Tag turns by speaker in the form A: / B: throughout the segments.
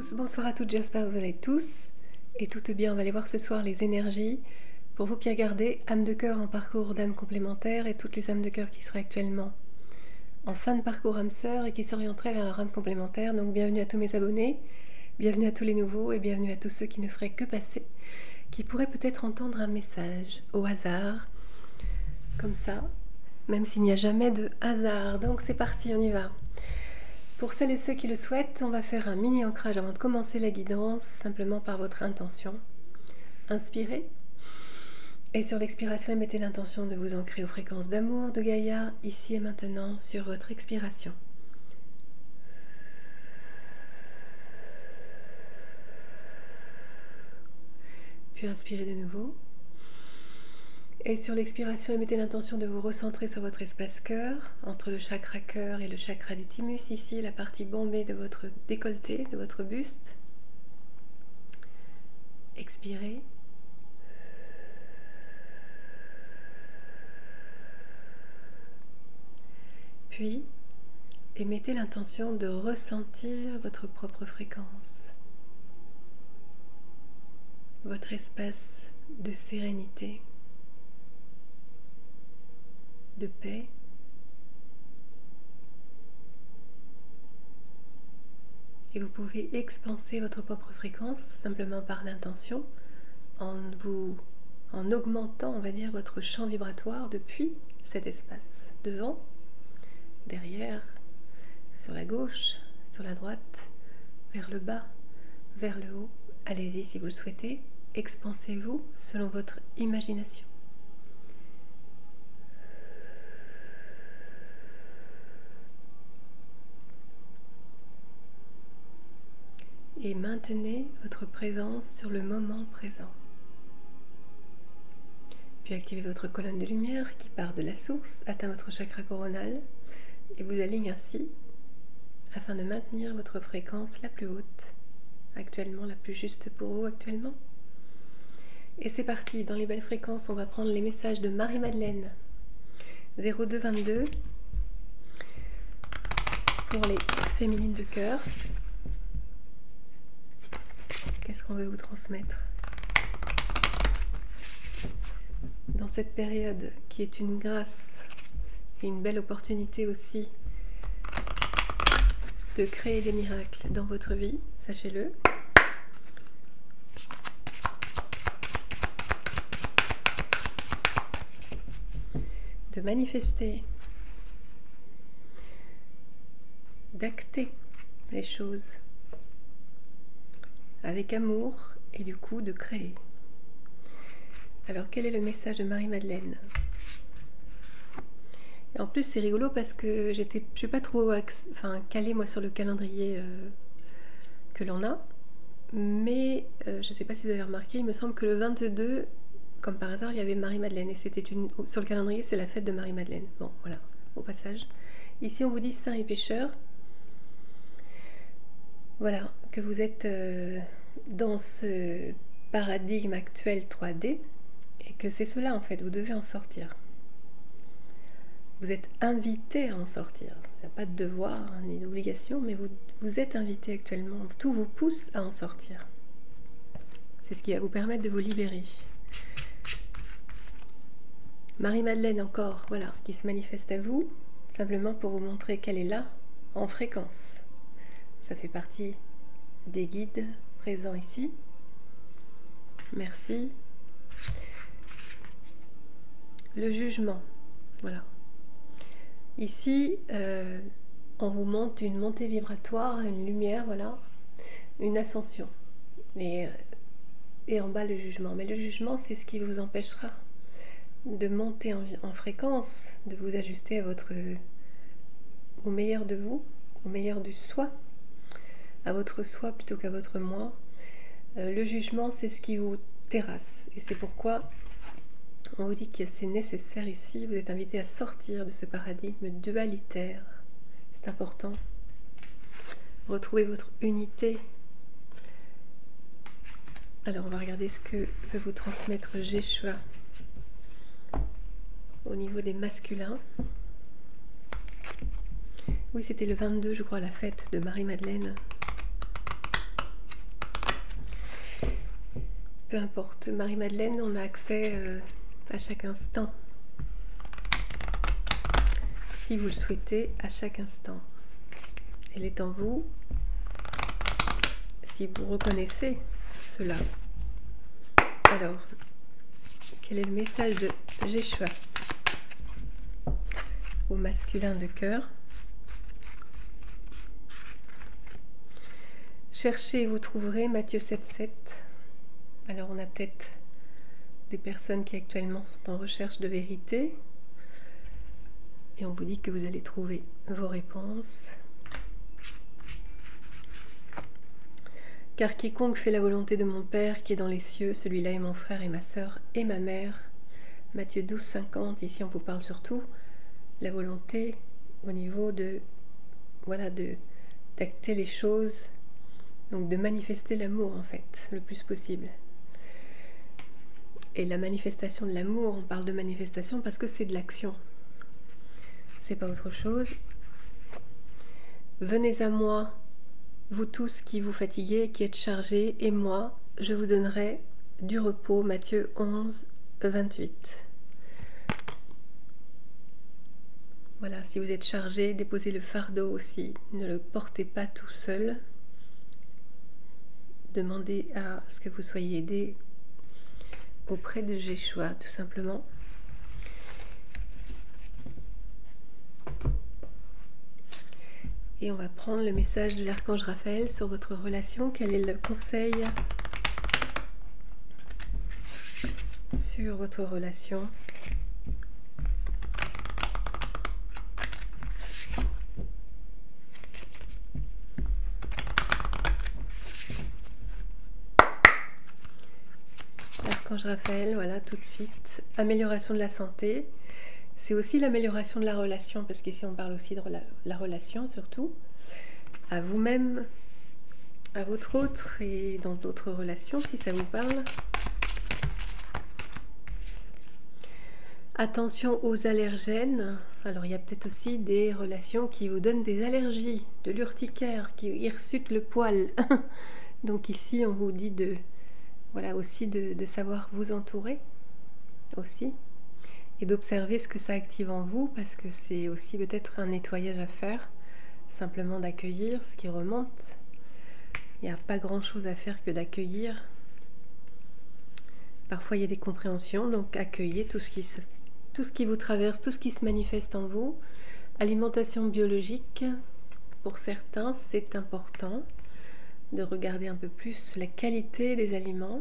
A: tous, bonsoir à toutes, j'espère que vous allez tous et toutes bien. On va aller voir ce soir les énergies pour vous qui regardez âme de cœur en parcours d'âme complémentaire et toutes les âmes de cœur qui seraient actuellement en fin de parcours âme sœur et qui s'orienteraient vers leur âme complémentaire. Donc bienvenue à tous mes abonnés, bienvenue à tous les nouveaux et bienvenue à tous ceux qui ne feraient que passer, qui pourraient peut-être entendre un message au hasard, comme ça, même s'il n'y a jamais de hasard. Donc c'est parti, on y va. Pour celles et ceux qui le souhaitent, on va faire un mini ancrage avant de commencer la guidance, simplement par votre intention. Inspirez. Et sur l'expiration, mettez l'intention de vous ancrer aux fréquences d'amour de Gaïa, ici et maintenant, sur votre expiration. Puis inspirez de nouveau. Et sur l'expiration, mettez l'intention de vous recentrer sur votre espace cœur, entre le chakra cœur et le chakra du thymus, ici, la partie bombée de votre décolleté, de votre buste. Expirez. Puis, mettez l'intention de ressentir votre propre fréquence, votre espace de sérénité, de paix, et vous pouvez expanser votre propre fréquence simplement par l'intention en augmentant, on va dire, votre champ vibratoire depuis cet espace, devant, derrière, sur la gauche, sur la droite, vers le bas, vers le haut. Allez-y si vous le souhaitez, expansez-vous selon votre imagination. Et maintenez votre présence sur le moment présent. Puis activez votre colonne de lumière qui part de la source, atteint votre chakra coronal et vous aligne ainsi afin de maintenir votre fréquence la plus haute, actuellement la plus juste pour vous actuellement. Et c'est parti, dans les belles fréquences, on va prendre les messages de Marie-Madeleine 0222 pour les féminines de cœur. Qu'est-ce qu'on veut vous transmettre dans cette période qui est une grâce et une belle opportunité aussi de créer des miracles dans votre vie, sachez-le. De manifester, d'acter les choses avec amour et du coup de créer. Alors quel est le message de Marie-Madeleine? En plus c'est rigolo parce que je suis pas trop calée moi sur le calendrier que l'on a, mais je sais pas si vous avez remarqué, il me semble que le 22, comme par hasard, il y avait Marie-Madeleine et c'était sur le calendrier c'est la fête de Marie-Madeleine. Bon voilà, au passage. Ici on vous dit saints et pécheurs. Voilà, que vous êtes dans ce paradigme actuel 3D et que c'est cela en fait, vous devez en sortir. Vous êtes invité à en sortir. Il n'y a pas de devoir ni d'obligation, mais vous êtes invité actuellement. Tout vous pousse à en sortir. C'est ce qui va vous permettre de vous libérer. Marie-Madeleine encore, voilà, qui se manifeste à vous, simplement pour vous montrer qu'elle est là, en fréquence. Ça fait partie des guides présents ici. Merci. Le jugement, voilà. Ici, on vous montre une montée vibratoire, une lumière, voilà, une ascension. Et en bas, le jugement. Mais le jugement, c'est ce qui vous empêchera de monter en fréquence, de vous ajuster à au meilleur de vous, au meilleur du soi, à votre soi plutôt qu'à votre moi. Le jugement, c'est ce qui vous terrasse. Et c'est pourquoi on vous dit que c'est nécessaire ici, vous êtes invité à sortir de ce paradigme dualitaire. C'est important. Retrouvez votre unité. Alors on va regarder ce que peut vous transmettre Jeshua au niveau des masculins. Oui, c'était le 22, je crois, la fête de Marie-Madeleine. peu importe. Marie-Madeleine, on a accès à chaque instant. Si vous le souhaitez, à chaque instant. Elle est en vous. Si vous reconnaissez cela. Alors, quel est le message de Jéshua au masculin de cœur? Cherchez et vous trouverez, Matthieu 7,7. Alors on a peut-être des personnes qui actuellement sont en recherche de vérité. Et on vous dit que vous allez trouver vos réponses. Car quiconque fait la volonté de mon Père qui est dans les cieux, celui-là est mon frère et ma sœur et ma mère. Matthieu 12,50. Ici on vous parle surtout la volonté au niveau de, voilà, d'acter les choses. Donc de manifester l'amour en fait, le plus possible. Et la manifestation de l'amour, on parle de manifestation parce que c'est de l'action. C'est pas autre chose. Venez à moi, vous tous qui vous fatiguez, qui êtes chargés, et moi, je vous donnerai du repos. Matthieu 11, 28. Voilà, si vous êtes chargé, déposez le fardeau aussi. Ne le portez pas tout seul. Demandez à ce que vous soyez aidé auprès de Jéshua, tout simplement. Et on va prendre le message de l'archange Raphaël sur votre relation. Quel est le conseil sur votre relation? L'archange Raphaël, voilà, tout de suite. Amélioration de la santé. C'est aussi l'amélioration de la relation, parce qu'ici on parle aussi de la relation surtout, à vous-même, à votre autre et dans d'autres relations si ça vous parle. Attention aux allergènes. Alors il y a peut-être aussi des relations qui vous donnent des allergies, de l'urticaire, qui hirsute le poil. Donc ici on vous dit de, voilà, aussi de savoir vous entourer aussi. Et d'observer ce que ça active en vous, parce que c'est aussi peut-être un nettoyage à faire, simplement d'accueillir ce qui remonte. Il n'y a pas grand-chose à faire que d'accueillir. Parfois il y a des compréhensions, donc accueillez tout ce qui vous traverse, tout ce qui se manifeste en vous. Alimentation biologique, pour certains c'est important de regarder un peu plus la qualité des aliments.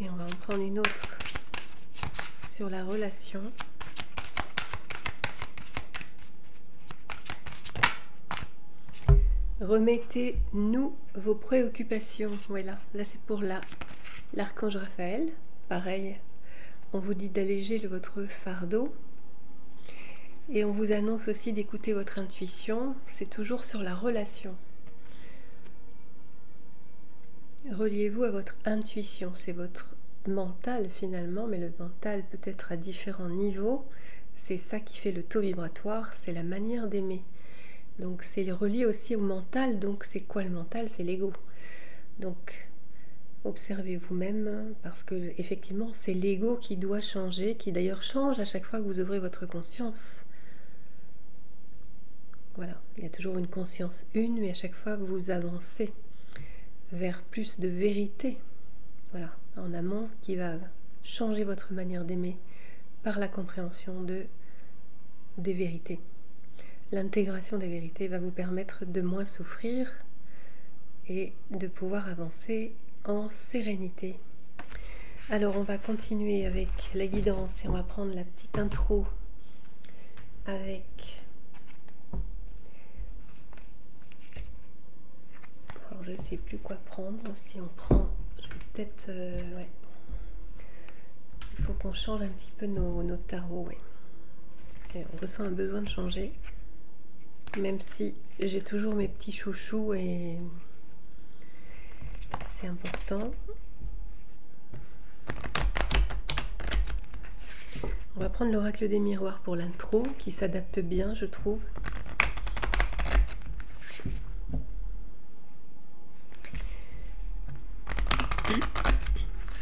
A: Et on va en prendre une autre sur la relation. Remettez-nous vos préoccupations. Voilà, là c'est pour l'archange Raphaël. Pareil, on vous dit d'alléger votre fardeau. Et on vous annonce aussi d'écouter votre intuition. C'est toujours sur la relation. Reliez-vous à votre intuition, c'est votre mental finalement, mais le mental peut être à différents niveaux. C'est ça qui fait le taux vibratoire, c'est la manière d'aimer. Donc c'est relié aussi au mental, donc c'est quoi le mental? C'est l'ego. Donc observez vous-même, parce que effectivement c'est l'ego qui doit changer, qui d'ailleurs change à chaque fois que vous ouvrez votre conscience. Voilà, il y a toujours une conscience une, mais à chaque fois vous avancez vers plus de vérité, voilà, en amont, qui va changer votre manière d'aimer par la compréhension des vérités. L'intégration des vérités va vous permettre de moins souffrir et de pouvoir avancer en sérénité. Alors on va continuer avec la guidance et on va prendre la petite intro avec... Alors je ne sais plus quoi prendre. Si on prend, je vais peut-être... ouais. Il faut qu'on change un petit peu nos tarots. Ouais. Okay, on ressent un besoin de changer. Même si j'ai toujours mes petits chouchous et c'est important. On va prendre l'oracle des miroirs pour l'intro qui s'adapte bien, je trouve.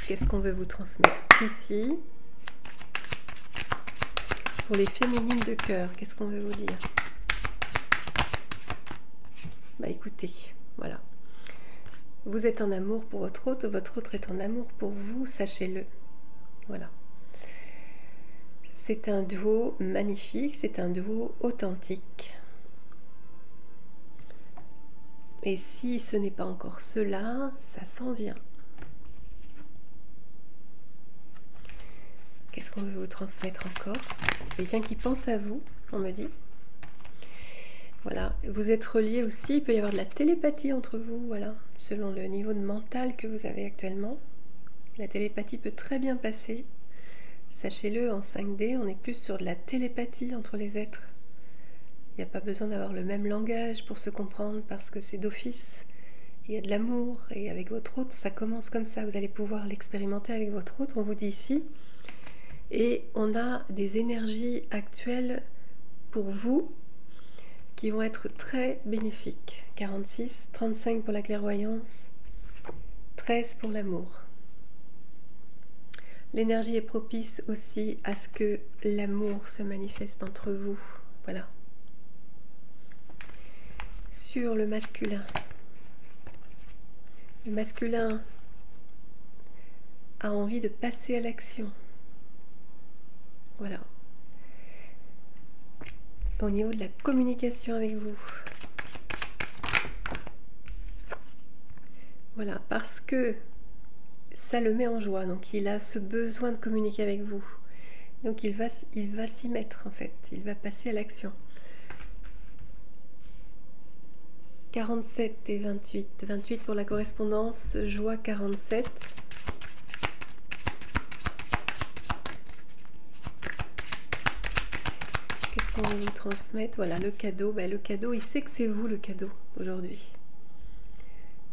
A: qu'est-ce qu'on veut vous transmettre ici? Pour les féminines de cœur, qu'est-ce qu'on veut vous dire? Bah écoutez, voilà. Vous êtes en amour pour votre autre est en amour pour vous, sachez-le. Voilà. C'est un duo magnifique, c'est un duo authentique. Et si ce n'est pas encore cela, ça s'en vient. Qu'est-ce qu'on veut vous transmettre encore? Quelqu'un qui pense à vous, on me dit. Voilà, vous êtes reliés aussi, il peut y avoir de la télépathie entre vous, voilà, selon le niveau de mental que vous avez actuellement. La télépathie peut très bien passer. Sachez-le, en 5D, on est plus sur de la télépathie entre les êtres. Il n'y a pas besoin d'avoir le même langage pour se comprendre parce que c'est d'office. Il y a de l'amour et avec votre autre, ça commence comme ça. Vous allez pouvoir l'expérimenter avec votre autre, on vous dit ici. Et on a des énergies actuelles pour vous qui vont être très bénéfiques. 46, 35 pour la clairvoyance, 13 pour l'amour. L'énergie est propice aussi à ce que l'amour se manifeste entre vous. Voilà. Sur le masculin a envie de passer à l'action. Voilà. Au niveau de la communication avec vous. Voilà, parce que ça le met en joie, donc il a ce besoin de communiquer avec vous. Donc il va s'y mettre en fait, il va passer à l'action. 47 et 28. 28 pour la correspondance, joie 47. Qu'est-ce qu'on va vous transmettre? Voilà, le cadeau. Ben, le cadeau, il sait que c'est vous le cadeau aujourd'hui.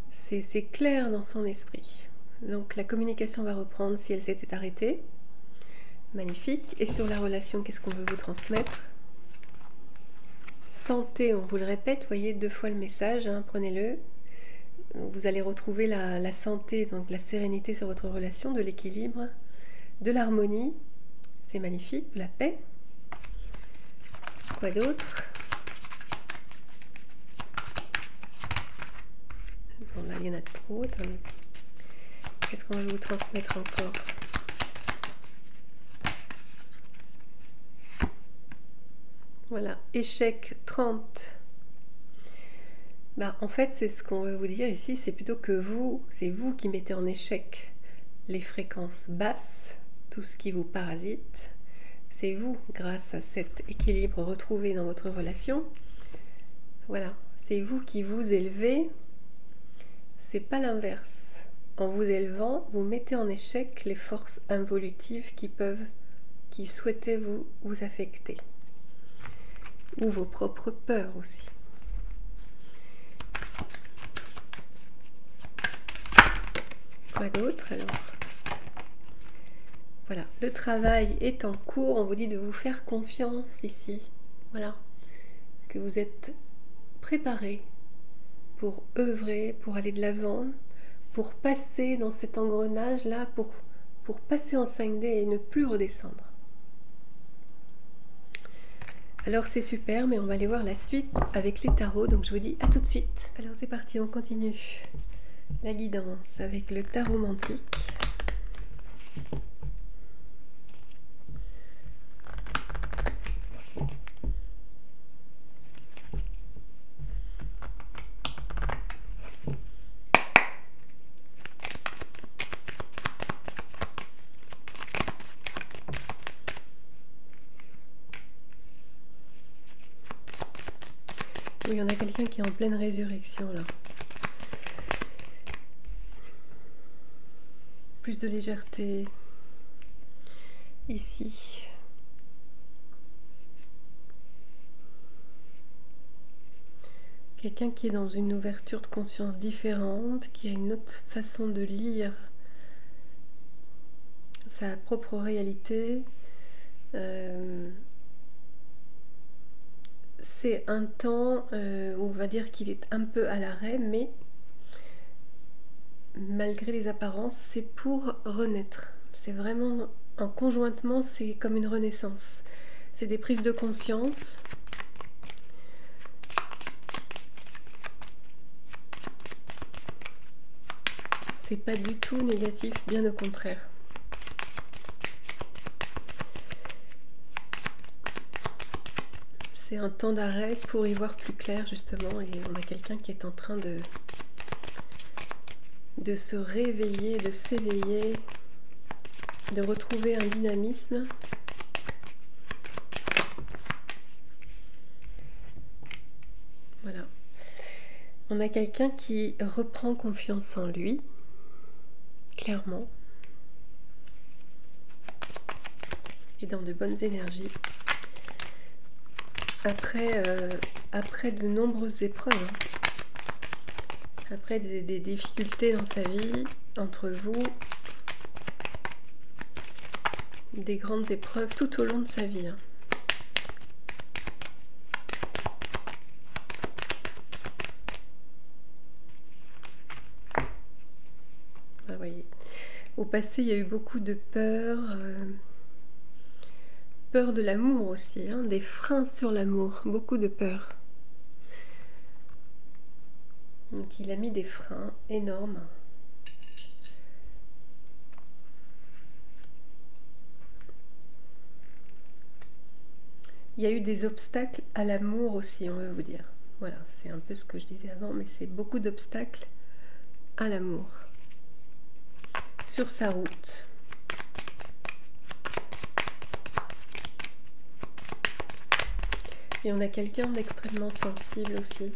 A: C'est clair dans son esprit. Donc la communication va reprendre si elle s'était arrêtée. Magnifique. Et sur la relation, qu'est-ce qu'on veut vous transmettre? Santé, on vous le répète, voyez 2 fois le message, hein, prenez-le. Vous allez retrouver la santé, donc la sérénité sur votre relation, de l'équilibre, de l'harmonie, c'est magnifique, de la paix. Quoi d'autre? Bon là il y en a trop, attendez. Qu'est-ce qu'on va vous transmettre encore? Voilà, échec 30. Bah, en fait, c'est ce qu'on veut vous dire ici, c'est plutôt que vous, c'est vous qui mettez en échec les fréquences basses, tout ce qui vous parasite. C'est vous, grâce à cet équilibre retrouvé dans votre relation. Voilà, c'est vous qui vous élevez, c'est pas l'inverse. En vous élevant, vous mettez en échec les forces involutives qui souhaitaient vous affecter. Ou vos propres peurs aussi. Quoi d'autre alors? Voilà, le travail est en cours, on vous dit de vous faire confiance ici. Voilà, que vous êtes préparé pour œuvrer, pour aller de l'avant, pour passer dans cet engrenage-là, pour passer en 5D et ne plus redescendre. Alors c'est super, mais on va aller voir la suite avec les tarots, donc je vous dis à tout de suite. Alors c'est parti, on continue la guidance avec le tarot mantique. Oui, on a quelqu'un qui est en pleine résurrection là. Plus de légèreté ici. Quelqu'un qui est dans une ouverture de conscience différente, qui a une autre façon de lire sa propre réalité. C'est un temps où on va dire qu'il est un peu à l'arrêt, mais malgré les apparences, c'est pour renaître. C'est vraiment, en conjointement, c'est comme une renaissance. C'est des prises de conscience. C'est pas du tout négatif, bien au contraire. C'est un temps d'arrêt pour y voir plus clair, justement, et on a quelqu'un qui est en train de se réveiller, de s'éveiller, de retrouver un dynamisme. Voilà. On a quelqu'un qui reprend confiance en lui, clairement, et dans de bonnes énergies. Après de nombreuses épreuves, après des difficultés dans sa vie, entre vous, des grandes épreuves tout au long de sa vie. Ah, voyez. Au passé, il y a eu beaucoup de peur, peur de l'amour aussi, hein, des freins sur l'amour, beaucoup de peur. Donc il a mis des freins énormes. Il y a eu des obstacles à l'amour aussi, on va vous dire. Voilà, c'est un peu ce que je disais avant, mais c'est beaucoup d'obstacles à l'amour sur sa route. Et on a quelqu'un d'extrêmement sensible aussi,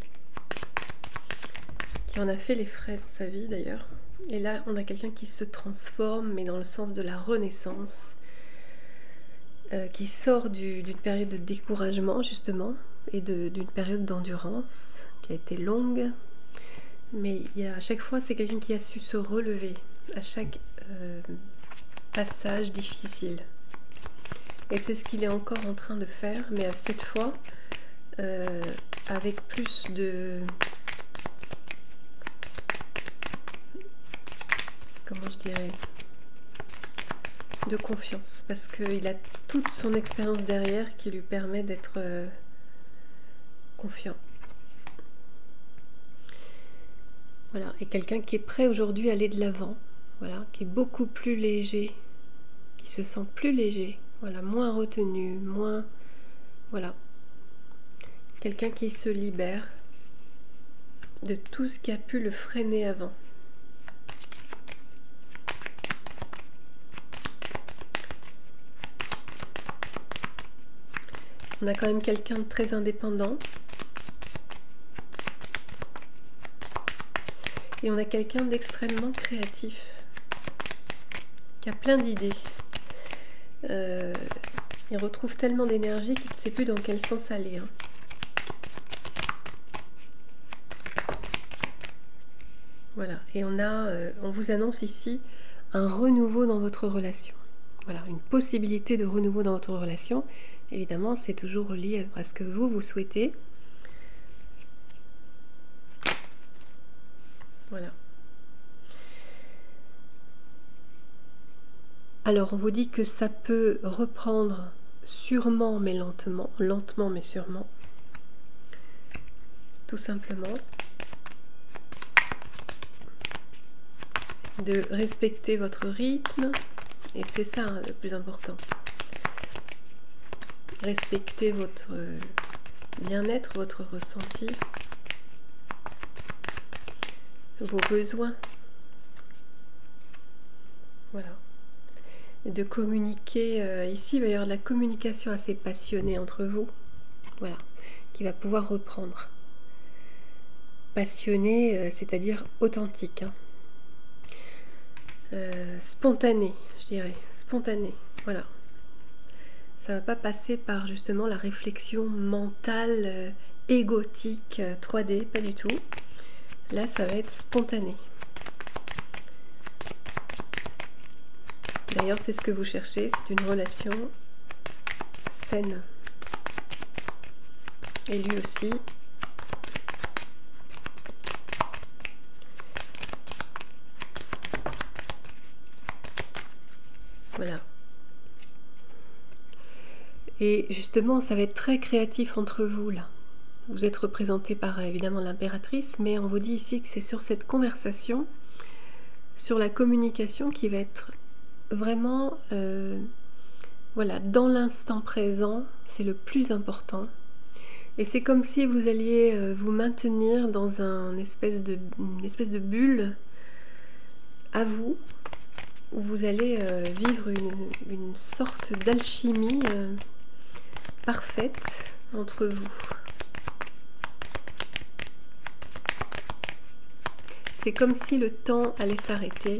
A: qui en a fait les frais dans sa vie d'ailleurs. Et là, on a quelqu'un qui se transforme, mais dans le sens de la renaissance, qui sort d'une période de découragement justement, et d'une période d'endurance qui a été longue. Mais à chaque fois, c'est quelqu'un qui a su se relever à chaque passage difficile. Et c'est ce qu'il est encore en train de faire, mais cette fois, avec plus de... Comment je dirais, de confiance, parce qu'il a toute son expérience derrière qui lui permet d'être confiant. Voilà, et quelqu'un qui est prêt aujourd'hui à aller de l'avant, voilà, qui est beaucoup plus léger, qui se sent plus léger, voilà, moins retenu, moins... Voilà. Quelqu'un qui se libère de tout ce qui a pu le freiner avant. On a quand même quelqu'un de très indépendant. Et on a quelqu'un d'extrêmement créatif, qui a plein d'idées. Il retrouve tellement d'énergie qu'il ne sait plus dans quel sens aller. Voilà, et on vous annonce ici un renouveau dans votre relation. Voilà, une possibilité de renouveau dans votre relation. Évidemment, c'est toujours lié à ce que vous souhaitez. Voilà. Alors, on vous dit que ça peut reprendre sûrement mais lentement, lentement mais sûrement. Tout simplement. De respecter votre rythme, et c'est ça hein, le plus important. Respectez votre bien-être, votre ressenti, vos besoins. Voilà. Et de communiquer, ici il va y avoir de la communication assez passionnée entre vous, voilà, qui va pouvoir reprendre. Passionné, c'est-à-dire authentique, hein. Spontané, je dirais, spontané, voilà. Ça va pas passer par justement la réflexion mentale, égotique, 3D, pas du tout. Là, ça va être spontané. D'ailleurs, c'est ce que vous cherchez, c'est une relation saine. Et lui aussi. Voilà. Et justement, ça va être très créatif entre vous, là. Vous êtes représenté par, évidemment, l'impératrice, mais on vous dit ici que c'est sur cette conversation, sur la communication qui va être vraiment, voilà, dans l'instant présent, c'est le plus important. Et c'est comme si vous alliez vous maintenir dans une espèce de bulle à vous, où vous allez vivre une sorte d'alchimie parfaite entre vous. C'est comme si le temps allait s'arrêter,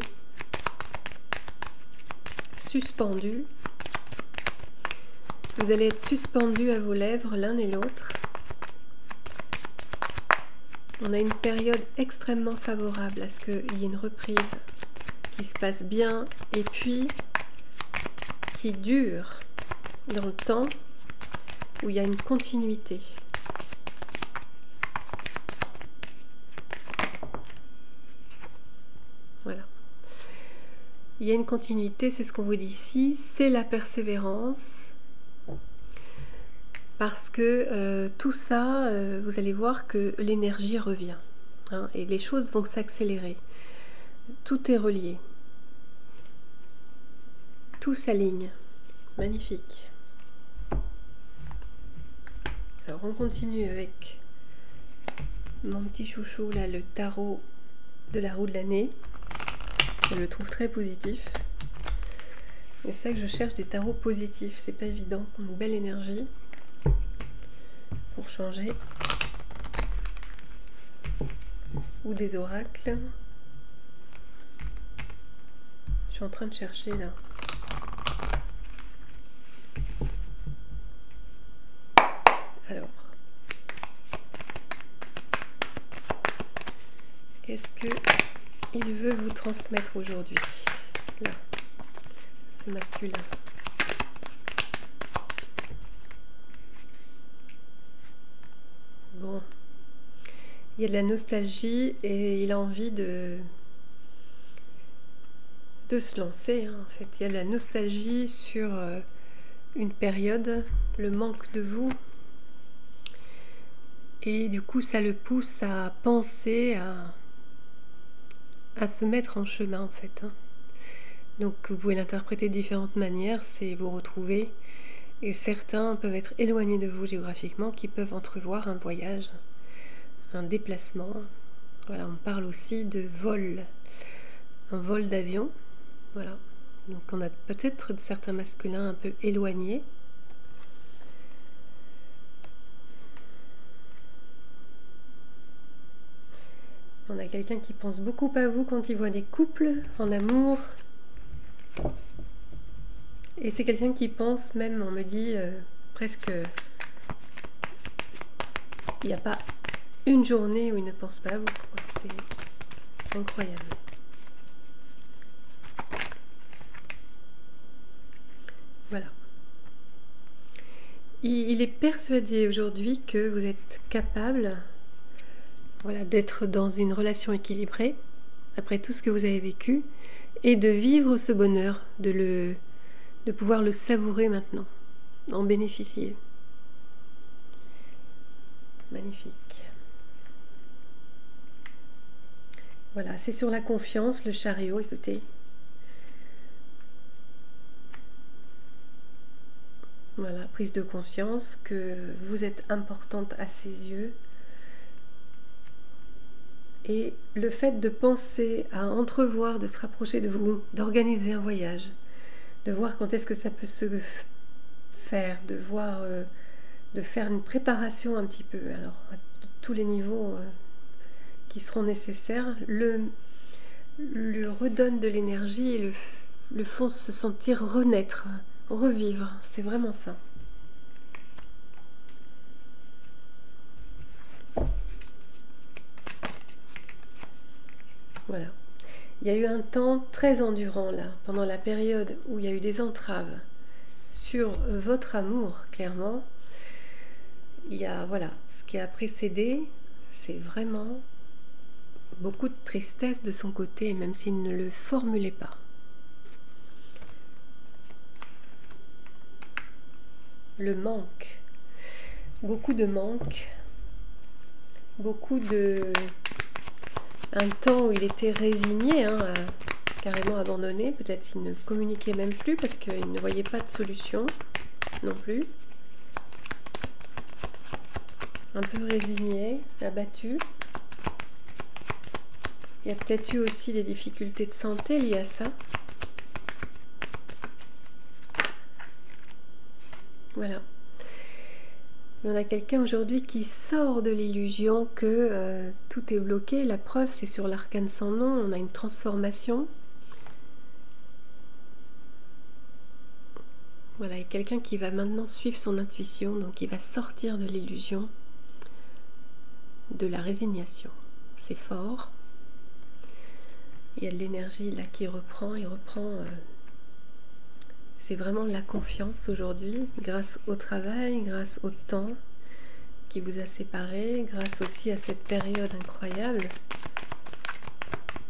A: suspendu. Vous allez être suspendus à vos lèvres l'un et l'autre. On a une période extrêmement favorable à ce qu'il y ait une reprise qui se passe bien et puis qui dure dans le temps, où il y a une continuité. Voilà. Il y a une continuité, c'est ce qu'on vous dit ici, c'est la persévérance. Parce que tout ça, vous allez voir que l'énergie revient. Hein, et les choses vont s'accélérer. Tout est relié. Tout s'aligne. Magnifique. Alors on continue avec mon petit chouchou, là, le tarot de la roue de l'année. Je le trouve très positif. Et c'est ça que je cherche, des tarots positifs. C'est pas évident, une belle énergie. Pour changer, ou des oracles. Je suis en train de chercher là. Alors, qu'est-ce que il veut vous transmettre aujourd'hui, là, ce masculin? Bon, il y a de la nostalgie et il a envie de se lancer, hein, en fait. Il y a de la nostalgie sur une période, le manque de vous. Et du coup, ça le pousse à penser, à se mettre en chemin, en fait. Hein. Donc, vous pouvez l'interpréter de différentes manières, c'est vous retrouver. Et certains peuvent être éloignés de vous géographiquement, qui peuvent entrevoir un voyage, un déplacement. Voilà, on parle aussi de vol, un vol d'avion. Voilà, donc on a peut-être certains masculins un peu éloignés. On a quelqu'un qui pense beaucoup à vous quand il voit des couples en amour. Et c'est quelqu'un qui pense même, on me dit, presque, il n'y a pas une journée où il ne pense pas à vous. C'est incroyable. Voilà. Il est persuadé aujourd'hui que vous êtes capable, voilà, d'être dans une relation équilibrée, après tout ce que vous avez vécu, et de vivre ce bonheur, de pouvoir le savourer maintenant, en bénéficier. Magnifique. Voilà, c'est sur la confiance, le chariot, écoutez. Voilà, prise de conscience que vous êtes importante à ses yeux. Et le fait de penser à entrevoir, de se rapprocher de vous, d'organiser un voyage, de voir quand est-ce que ça peut se faire, de voir, de faire une préparation un petit peu, alors à tous les niveaux qui seront nécessaires, lui redonne de l'énergie et le font se sentir renaître, revivre. C'est vraiment ça. Voilà. Il y a eu un temps très endurant là, pendant la période où il y a eu des entraves sur votre amour, clairement. Il y a, voilà, ce qui a précédé, c'est vraiment beaucoup de tristesse de son côté, même s'il ne le formulait pas. le manque. Beaucoup de manque. Beaucoup de... Un temps où il était résigné, hein, carrément abandonné. Peut-être qu'il ne communiquait même plus parce qu'il ne voyait pas de solution non plus. Un peu résigné, abattu. Il y a peut-être eu aussi des difficultés de santé liées à ça. Voilà. On a quelqu'un aujourd'hui qui sort de l'illusion que tout est bloqué. La preuve, c'est sur l'arcane sans nom. On a une transformation. Voilà, et quelqu'un qui va maintenant suivre son intuition. Donc, il va sortir de l'illusion, de la résignation. C'est fort. Il y a de l'énergie là qui reprend. Il reprend... c'est vraiment la confiance aujourd'hui, grâce au travail, grâce au temps qui vous a séparés, grâce aussi à cette période incroyable.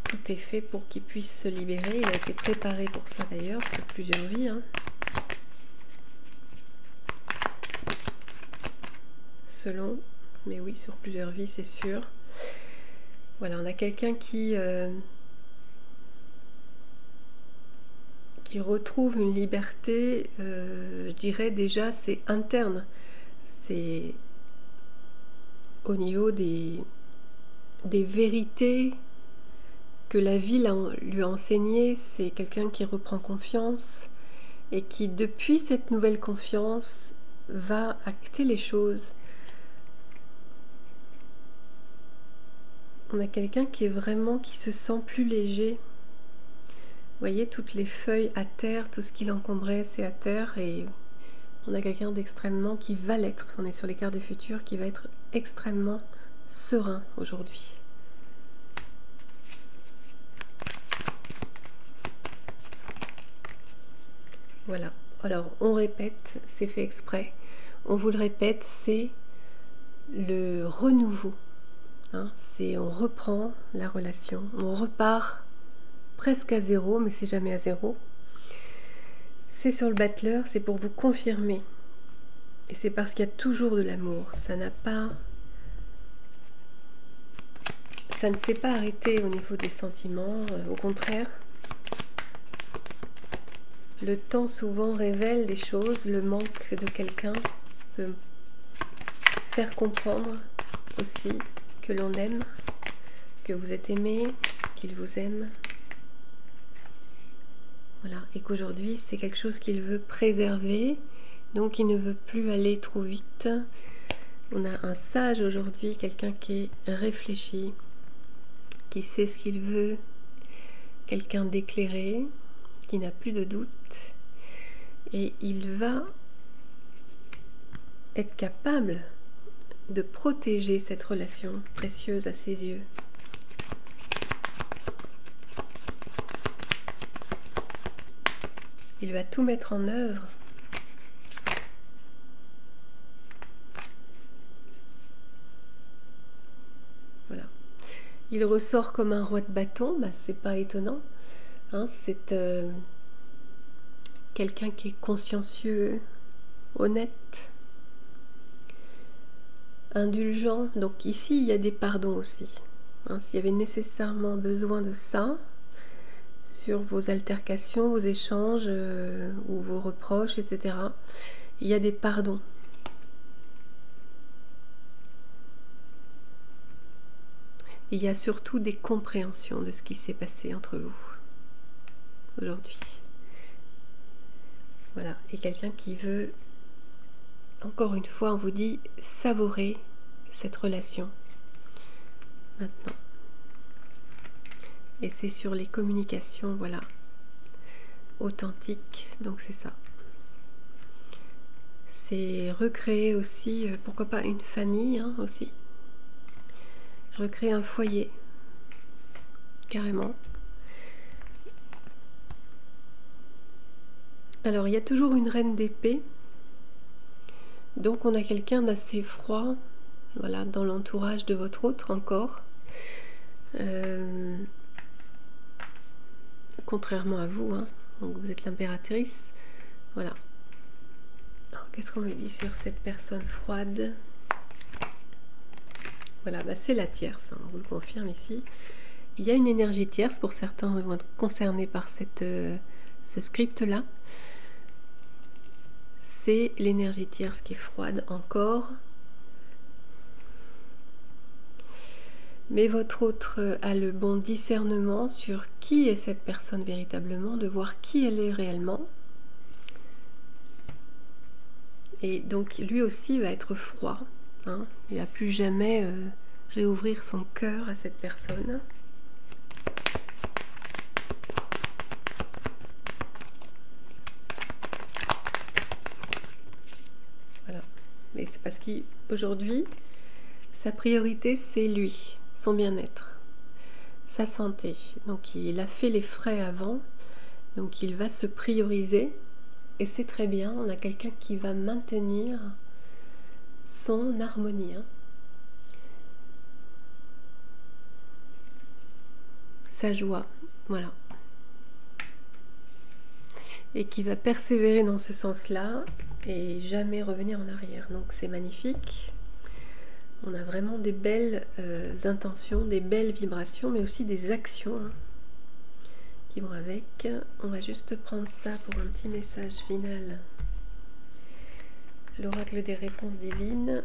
A: Tout est fait pour qu'il puisse se libérer. Il a été préparé pour ça d'ailleurs, sur plusieurs vies. Hein. Selon, mais oui, sur plusieurs vies, c'est sûr. Voilà, on a quelqu'un qui retrouve une liberté, je dirais déjà, c'est interne. C'est au niveau des vérités que la vie lui a enseignées. C'est quelqu'un qui reprend confiance et qui, depuis cette nouvelle confiance, va acter les choses. On a quelqu'un qui est vraiment, qui se sent plus léger. Vous voyez, toutes les feuilles à terre, tout ce qui l'encombrait, c'est à terre. Et on a quelqu'un d'extrêmement, qui va l'être, on est sur les cartes du futur, qui va être extrêmement serein aujourd'hui. Voilà. Alors, on répète, c'est fait exprès. On vous le répète, c'est le renouveau. Hein, on reprend la relation, on repart presque à zéro, mais c'est jamais à zéro. C'est sur le battleur, c'est pour vous confirmer. Et c'est parce qu'il y a toujours de l'amour. Ça ne s'est pas arrêté au niveau des sentiments, au contraire. Le temps souvent révèle des choses, le manque de quelqu'un peut faire comprendre aussi que l'on aime, que vous êtes aimé, qu'il vous aime. Voilà, et qu'aujourd'hui c'est quelque chose qu'il veut préserver, donc il ne veut plus aller trop vite. On a un sage aujourd'hui, quelqu'un qui est réfléchi, qui sait ce qu'il veut, quelqu'un d'éclairé, qui n'a plus de doute, et il va être capable de protéger cette relation précieuse à ses yeux. Il va tout mettre en œuvre. Voilà. Il ressort comme un roi de bâton, bah, c'est pas étonnant. Hein, c'est quelqu'un qui est consciencieux, honnête, indulgent. Donc ici, il y a des pardons aussi. Hein, s'il y avait nécessairement besoin de ça, sur vos altercations, vos échanges ou vos reproches, etc. Il y a des pardons. Il y a surtout des compréhensions de ce qui s'est passé entre vous aujourd'hui. Voilà, et quelqu'un qui veut, encore une fois, on vous dit, savourer cette relation maintenant. Et c'est sur les communications, voilà, authentiques, donc c'est ça. C'est recréer aussi, pourquoi pas une famille, hein, aussi. Recréer un foyer, carrément. Alors, il y a toujours une reine d'épée, donc on a quelqu'un d'assez froid, voilà, dans l'entourage de votre autre encore. Contrairement à vous, hein. Donc vous êtes l'impératrice, voilà. Alors, qu'est-ce qu'on me dit sur cette personne froide? Voilà, bah c'est la tierce, hein, on vous le confirme ici. Il y a une énergie tierce, pour certains vont être concernés par ce script-là. C'est l'énergie tierce qui est froide encore. Mais votre autre a le bon discernement sur qui est cette personne véritablement, de voir qui elle est réellement. Et donc lui aussi va être froid, hein. Il ne va plus jamais réouvrir son cœur à cette personne. Voilà. Mais c'est parce qu'aujourd'hui, sa priorité, c'est lui, son bien-être, sa santé. Donc il a fait les frais avant, donc il va se prioriser. Et c'est très bien, on a quelqu'un qui va maintenir son harmonie, hein. Sa joie, voilà. Et qui va persévérer dans ce sens-là et jamais revenir en arrière. Donc c'est magnifique. On a vraiment des belles intentions, des belles vibrations, mais aussi des actions, hein, qui vont avec. On va juste prendre ça pour un petit message final. L'oracle des réponses divines.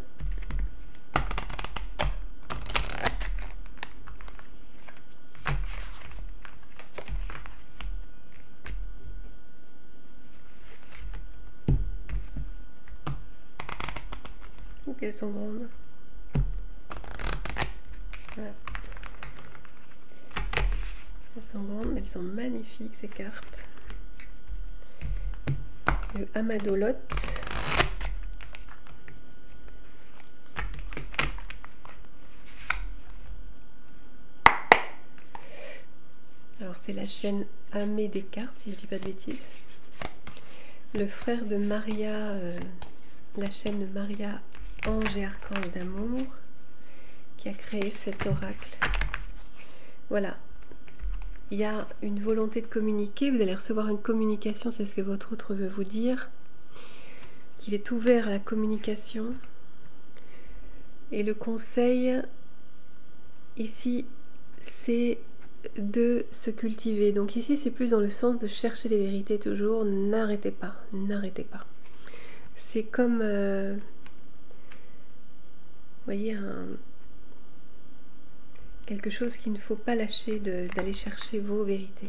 A: Ou qu'elles sont grandes. Voilà. Elles sont grandes, mais elles sont magnifiques ces cartes. Le Amadolote. Alors c'est la chaîne Amé des cartes, si je ne dis pas de bêtises. Le frère de Maria, la chaîne Maria Ange et Archange d'amour, qui a créé cet oracle. Voilà. Il y a une volonté de communiquer, vous allez recevoir une communication, c'est ce que votre autre veut vous dire, qu'il est ouvert à la communication. Et le conseil, ici, c'est de se cultiver. Donc ici, c'est plus dans le sens de chercher les vérités toujours, n'arrêtez pas, n'arrêtez pas. C'est comme, vous voyez, quelque chose qu'il ne faut pas lâcher, d'aller chercher vos vérités.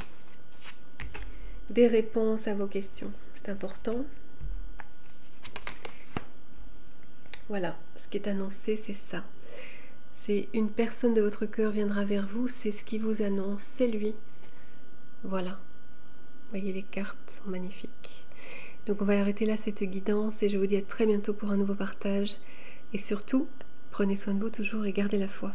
A: Des réponses à vos questions, c'est important. Voilà, ce qui est annoncé, c'est ça. C'est une personne de votre cœur viendra vers vous, c'est ce qui vous annonce, c'est lui. Voilà. Vous voyez, les cartes sont magnifiques. Donc on va arrêter là cette guidance et je vous dis à très bientôt pour un nouveau partage. Et surtout, prenez soin de vous toujours et gardez la foi.